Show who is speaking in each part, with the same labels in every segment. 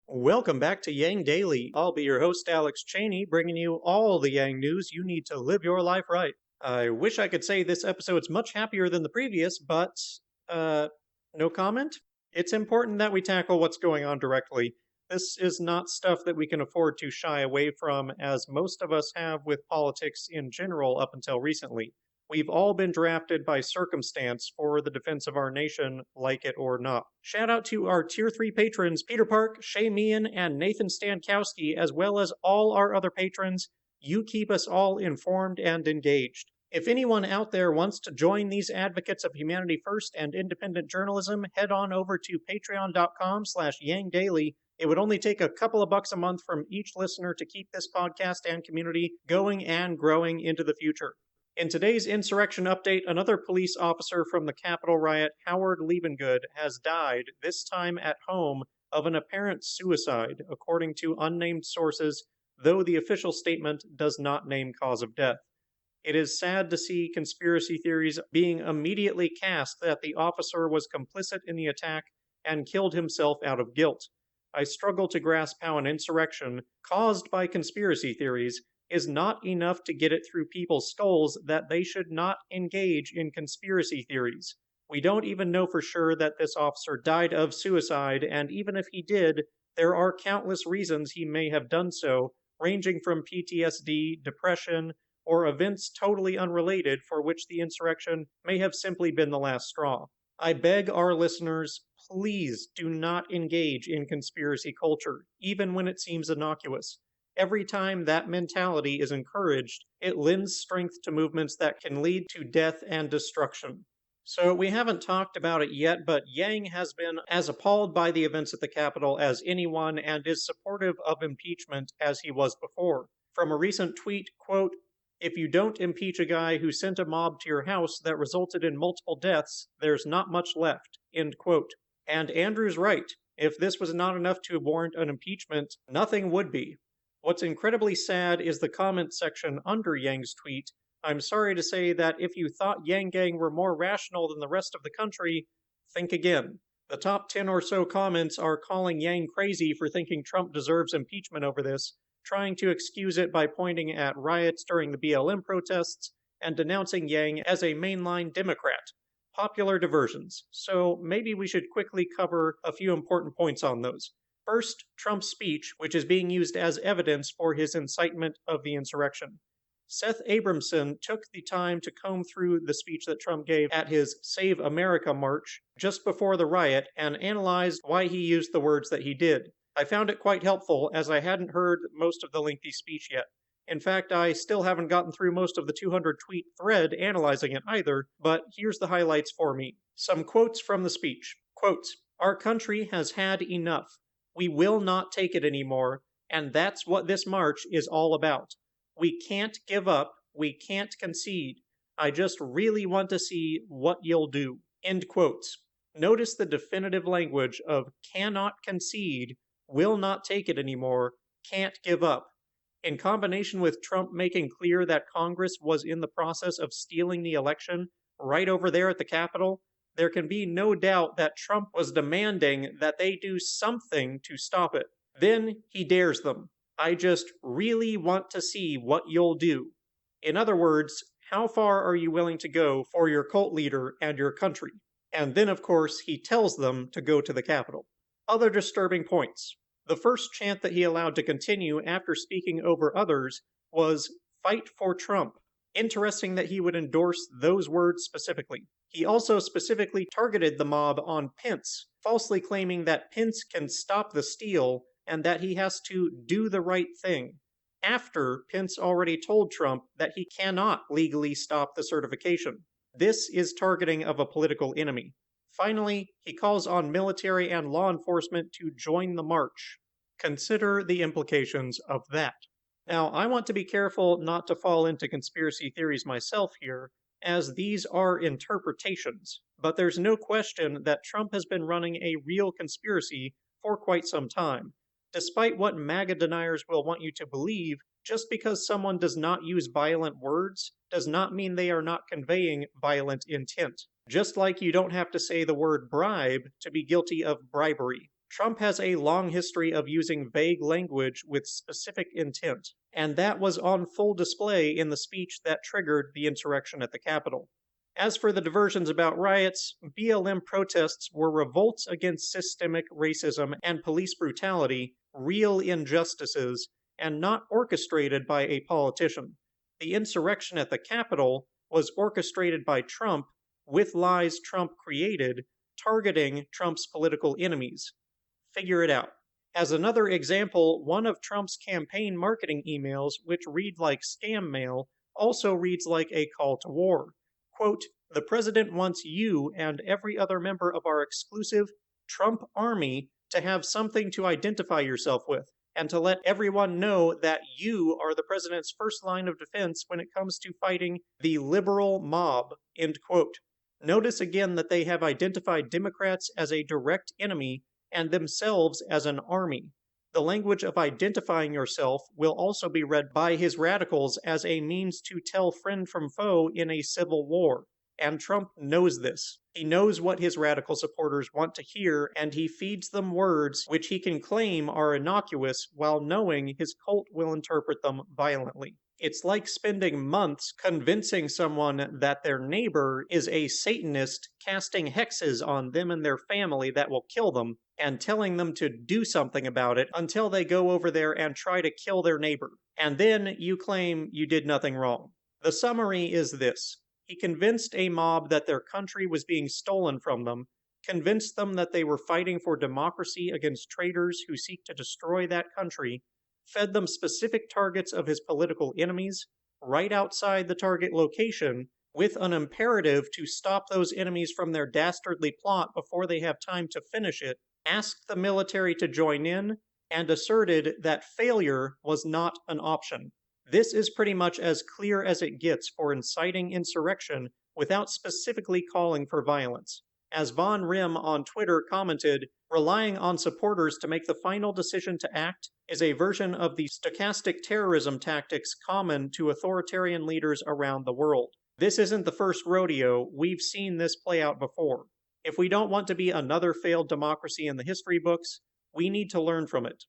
Speaker 1: Welcome back to Yang Daily. I'll be your host, Alex Cheney, bringing you all the Yang news you need to live your life right. I wish I could say this episode's much happier than the previous, but, no comment? It's important that we tackle what's going on directly. This is not stuff that we can afford to shy away from, as most of us have with politics in general up until recently. We've all been drafted by circumstance for the defense of our nation, like it or not. Shout out to our Tier 3 patrons, Peter Park, Shay Meehan, and Nathan Stankowski, as well as all our other patrons. You keep us all informed and engaged. If anyone out there wants to join these advocates of humanity first and independent journalism, head on over to patreon.com/YangDaily. It would only take a couple of bucks a month from each listener to keep this podcast and community going and growing into the future. In today's insurrection update, another police officer from the Capitol riot, Howard Liebengood, has died, this time at home, of an apparent suicide, according to unnamed sources, though the official statement does not name cause of death. It is sad to see conspiracy theories being immediately cast that the officer was complicit in the attack and killed himself out of guilt. I struggle to grasp how an insurrection, caused by conspiracy theories, is not enough to get it through people's skulls that they should not engage in conspiracy theories. We don't even know for sure that this officer died of suicide, and even if he did, there are countless reasons he may have done so, ranging from PTSD, depression, or events totally unrelated for which the insurrection may have simply been the last straw. I beg our listeners, please do not engage in conspiracy culture, even when it seems innocuous. Every time that mentality is encouraged, it lends strength to movements that can lead to death and destruction. So we haven't talked about it yet, but Yang has been as appalled by the events at the Capitol as anyone and is supportive of impeachment as he was before. From a recent tweet, quote, "If you don't impeach a guy who sent a mob to your house that resulted in multiple deaths, there's not much left," end quote. And Andrew's right. If this was not enough to warrant an impeachment, nothing would be. What's incredibly sad is the comment section under Yang's tweet. I'm sorry to say that if you thought Yang Gang were more rational than the rest of the country, think again. The top 10 or so comments are calling Yang crazy for thinking Trump deserves impeachment over this, trying to excuse it by pointing at riots during the BLM protests, and denouncing Yang as a mainline Democrat. Popular diversions. So maybe we should quickly cover a few important points on those. First, Trump's speech, which is being used as evidence for his incitement of the insurrection. Seth Abramson took the time to comb through the speech that Trump gave at his Save America march just before the riot and analyzed why he used the words that he did. I found it quite helpful, as I hadn't heard most of the lengthy speech yet. In fact, I still haven't gotten through most of the 200-tweet thread analyzing it either, but here's the highlights for me. Some quotes from the speech. Quotes, "Our country has had enough. We will not take it anymore, and that's what this march is all about. We can't give up, we can't concede. I just really want to see what you'll do." End quotes. Notice the definitive language of cannot concede, will not take it anymore, can't give up. In combination with Trump making clear that Congress was in the process of stealing the election right over there at the Capitol, there can be no doubt that Trump was demanding that they do something to stop it. Then he dares them. I just really want to see what you'll do. In other words, how far are you willing to go for your cult leader and your country? And then, of course, he tells them to go to the Capitol. Other disturbing points. The first chant that he allowed to continue after speaking over others was "Fight for Trump." Interesting that he would endorse those words specifically. He also specifically targeted the mob on Pence, falsely claiming that Pence can stop the steal and that he has to do the right thing, after Pence already told Trump that he cannot legally stop the certification. This is targeting of a political enemy. Finally, he calls on military and law enforcement to join the march. Consider the implications of that. Now, I want to be careful not to fall into conspiracy theories myself here, as these are interpretations, but there's no question that Trump has been running a real conspiracy for quite some time. Despite what MAGA deniers will want you to believe, just because someone does not use violent words does not mean they are not conveying violent intent. Just like you don't have to say the word bribe to be guilty of bribery. Trump has a long history of using vague language with specific intent, and that was on full display in the speech that triggered the insurrection at the Capitol. As for the diversions about riots, BLM protests were revolts against systemic racism and police brutality, real injustices, and not orchestrated by a politician. The insurrection at the Capitol was orchestrated by Trump with lies Trump created, targeting Trump's political enemies. Figure it out. As another example, one of Trump's campaign marketing emails, which read like scam mail, also reads like a call to war. Quote, "The president wants you and every other member of our exclusive Trump army to have something to identify yourself with, and to let everyone know that you are the president's first line of defense when it comes to fighting the liberal mob." End quote. Notice again that they have identified Democrats as a direct enemy and themselves as an army. The language of identifying yourself will also be read by his radicals as a means to tell friend from foe in a civil war. And Trump knows this. He knows what his radical supporters want to hear, and he feeds them words which he can claim are innocuous while knowing his cult will interpret them violently. It's like spending months convincing someone that their neighbor is a Satanist casting hexes on them and their family that will kill them, and telling them to do something about it until they go over there and try to kill their neighbor. And then you claim you did nothing wrong. The summary is this. He convinced a mob that their country was being stolen from them, convinced them that they were fighting for democracy against traitors who seek to destroy that country, fed them specific targets of his political enemies, right outside the target location, with an imperative to stop those enemies from their dastardly plot before they have time to finish it, asked the military to join in, and asserted that failure was not an option. This is pretty much as clear as it gets for inciting insurrection without specifically calling for violence. As Von Rim on Twitter commented, relying on supporters to make the final decision to act is a version of the stochastic terrorism tactics common to authoritarian leaders around the world. This isn't the first rodeo, we've seen this play out before. If we don't want to be another failed democracy in the history books, we need to learn from it.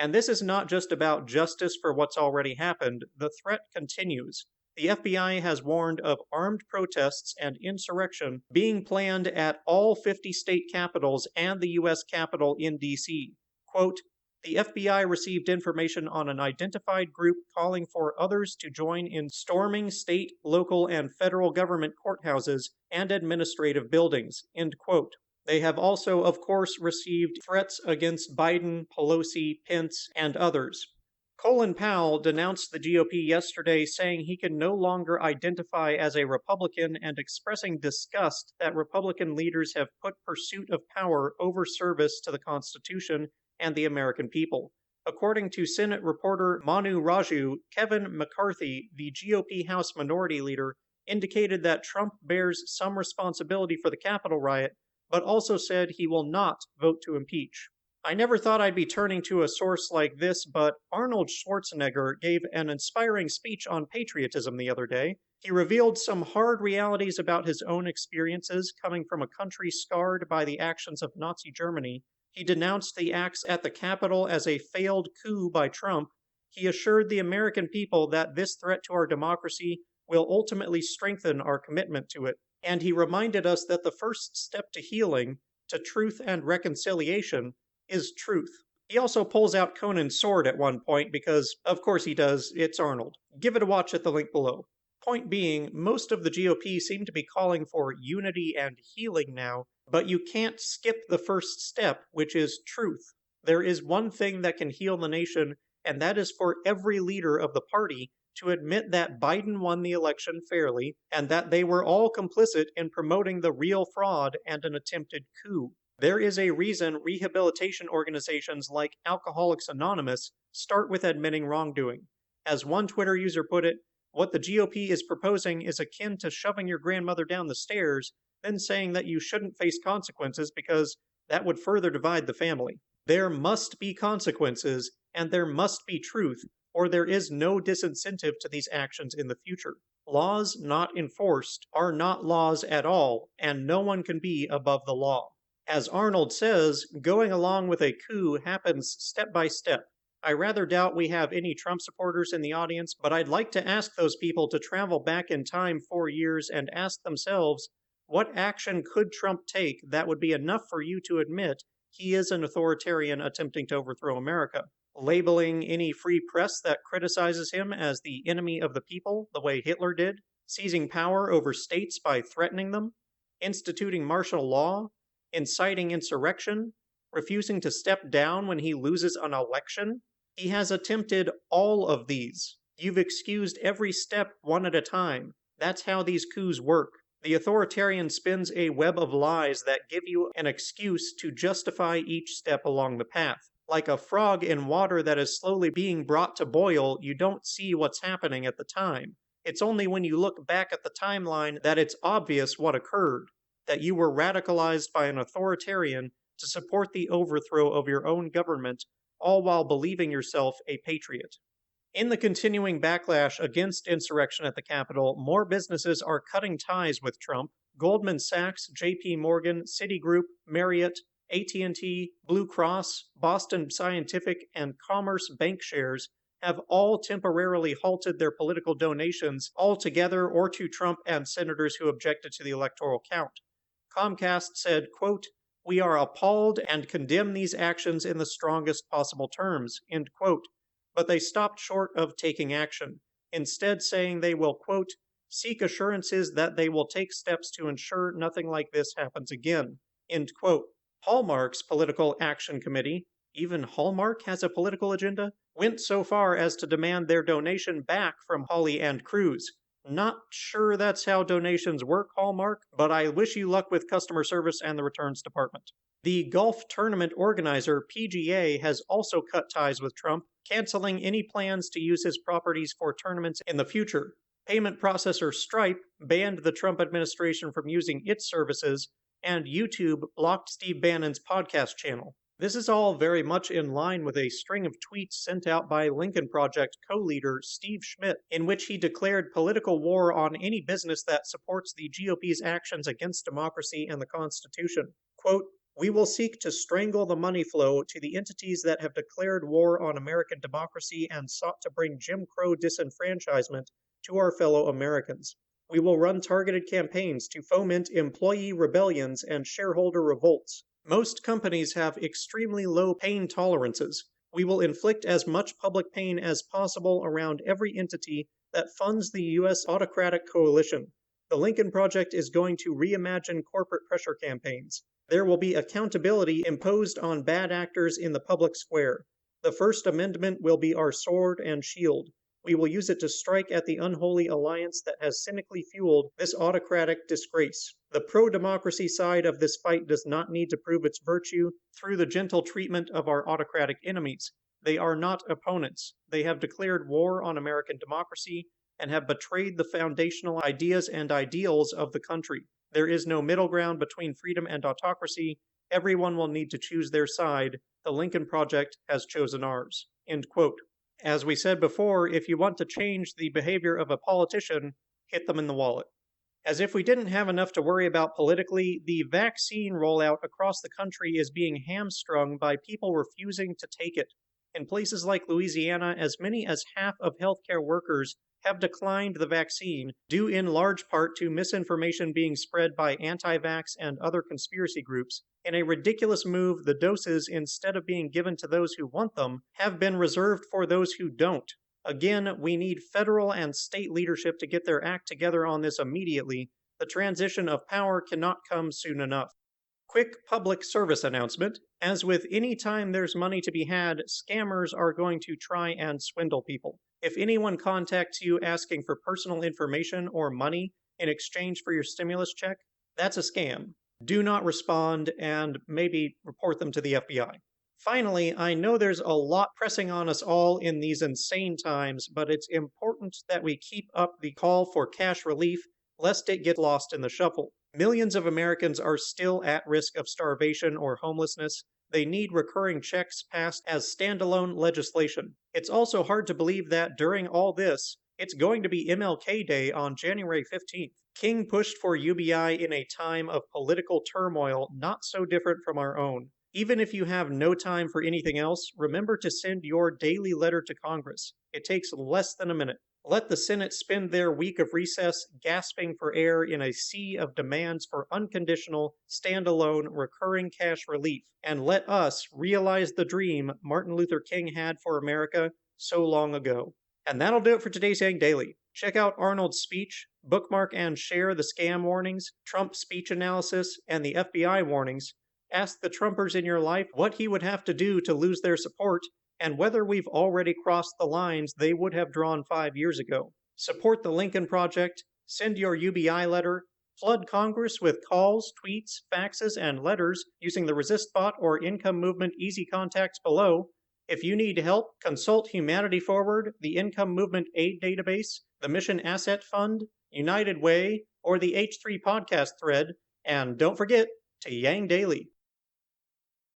Speaker 1: And this is not just about justice for what's already happened, the threat continues. The FBI has warned of armed protests and insurrection being planned at all 50 state capitals and the U.S. Capitol in D.C. Quote, "The FBI received information on an identified group calling for others to join in storming state, local, and federal government courthouses and administrative buildings." End quote. They have also, of course, received threats against Biden, Pelosi, Pence, and others. Colin Powell denounced the GOP yesterday, saying he can no longer identify as a Republican and expressing disgust that Republican leaders have put pursuit of power over service to the Constitution and the American people. According to Senate reporter Manu Raju, Kevin McCarthy, the GOP House Minority Leader, indicated that Trump bears some responsibility for the Capitol riot, but also said he will not vote to impeach. I never thought I'd be turning to a source like this, but Arnold Schwarzenegger gave an inspiring speech on patriotism the other day. He revealed some hard realities about his own experiences coming from a country scarred by the actions of Nazi Germany. He denounced the acts at the Capitol as a failed coup by Trump. He assured the American people that this threat to our democracy will ultimately strengthen our commitment to it. And he reminded us that the first step to healing, to truth and reconciliation, is truth. He also pulls out Conan's sword at one point because, of course he does, it's Arnold. Give it a watch at the link below. Point being, most of the GOP seem to be calling for unity and healing now, but you can't skip the first step, which is truth. There is one thing that can heal the nation, and that is for every leader of the party to admit that Biden won the election fairly, and that they were all complicit in promoting the real fraud and an attempted coup. There is a reason rehabilitation organizations like Alcoholics Anonymous start with admitting wrongdoing. As one Twitter user put it, what the GOP is proposing is akin to shoving your grandmother down the stairs, then saying that you shouldn't face consequences because that would further divide the family. There must be consequences, and there must be truth, or there is no disincentive to these actions in the future. Laws not enforced are not laws at all, and no one can be above the law. As Arnold says, going along with a coup happens step by step. I rather doubt we have any Trump supporters in the audience, but I'd like to ask those people to travel back in time 4 years and ask themselves, what action could Trump take that would be enough for you to admit he is an authoritarian attempting to overthrow America? Labeling any free press that criticizes him as the enemy of the people, the way Hitler did? Seizing power over states by threatening them? Instituting martial law? Inciting insurrection? Refusing to step down when he loses an election? He has attempted all of these. You've excused every step one at a time. That's how these coups work. The authoritarian spins a web of lies that give you an excuse to justify each step along the path. Like a frog in water that is slowly being brought to boil, you don't see what's happening at the time. It's only when you look back at the timeline that it's obvious what occurred, that you were radicalized by an authoritarian to support the overthrow of your own government, all while believing yourself a patriot. In the continuing backlash against insurrection at the Capitol, more businesses are cutting ties with Trump. Goldman Sachs, J.P. Morgan, Citigroup, Marriott, AT&T, Blue Cross, Boston Scientific, and Commerce Bank shares have all temporarily halted their political donations altogether or to Trump and senators who objected to the electoral count. Comcast said, quote, "We are appalled and condemn these actions in the strongest possible terms," end quote. But they stopped short of taking action, instead saying they will, quote, "seek assurances that they will take steps to ensure nothing like this happens again," end quote. Hallmark's Political Action Committee, even Hallmark has a political agenda, went so far as to demand their donation back from Hawley and Cruz. Not sure that's how donations work, Hallmark, but I wish you luck with customer service and the returns department. The golf tournament organizer, PGA, has also cut ties with Trump, canceling any plans to use his properties for tournaments in the future. Payment processor Stripe banned the Trump administration from using its services, and YouTube blocked Steve Bannon's podcast channel. This is all very much in line with a string of tweets sent out by Lincoln Project co-leader Steve Schmidt, in which he declared political war on any business that supports the GOP's actions against democracy and the Constitution. Quote, "We will seek to strangle the money flow to the entities that have declared war on American democracy and sought to bring Jim Crow disenfranchisement to our fellow Americans. We will run targeted campaigns to foment employee rebellions and shareholder revolts. Most companies have extremely low pain tolerances. We will inflict as much public pain as possible around every entity that funds the U.S. autocratic coalition. The Lincoln Project is going to reimagine corporate pressure campaigns. There will be accountability imposed on bad actors in the public square. The First Amendment will be our sword and shield. We will use it to strike at the unholy alliance that has cynically fueled this autocratic disgrace. The pro-democracy side of this fight does not need to prove its virtue through the gentle treatment of our autocratic enemies. They are not opponents. They have declared war on American democracy and have betrayed the foundational ideas and ideals of the country. There is no middle ground between freedom and autocracy. Everyone will need to choose their side. The Lincoln Project has chosen ours." End quote. As we said before, if you want to change the behavior of a politician, hit them in the wallet. As if we didn't have enough to worry about politically, the vaccine rollout across the country is being hamstrung by people refusing to take it. In places like Louisiana, as many as half of healthcare workers have declined the vaccine, due in large part to misinformation being spread by anti-vax and other conspiracy groups. In a ridiculous move, the doses, instead of being given to those who want them, have been reserved for those who don't. Again, we need federal and state leadership to get their act together on this immediately. The transition of power cannot come soon enough. Quick public service announcement. As with any time there's money to be had, scammers are going to try and swindle people. If anyone contacts you asking for personal information or money in exchange for your stimulus check, that's a scam. Do not respond and maybe report them to the FBI. Finally, I know there's a lot pressing on us all in these insane times, but it's important that we keep up the call for cash relief, lest it get lost in the shuffle. Millions of Americans are still at risk of starvation or homelessness. They need recurring checks passed as standalone legislation. It's also hard to believe that during all this, It's going to be MLK Day on January 15th. King pushed for UBI in a time of political turmoil not so different from our own. Even if you have no time for anything else, remember to send your daily letter to Congress. It takes less than a minute. Let the Senate spend their week of recess gasping for air in a sea of demands for unconditional, standalone, recurring cash relief, and let us realize the dream Martin Luther King had for America so long ago. And that'll do it for today's Yang Daily. Check out Arnold's speech, bookmark and share the scam warnings, Trump speech analysis, and the FBI warnings. Ask the Trumpers in your life what he would have to do to lose their support, and whether we've already crossed the lines they would have drawn 5 years ago. Support the Lincoln Project, send your UBI letter, flood Congress with calls, tweets, faxes, and letters using the Resist Bot or Income Movement easy contacts below. If you need help, consult Humanity Forward, the Income Movement Aid Database, the Mission Asset Fund, United Way, or the H3 podcast thread, and don't forget to Yang Daily.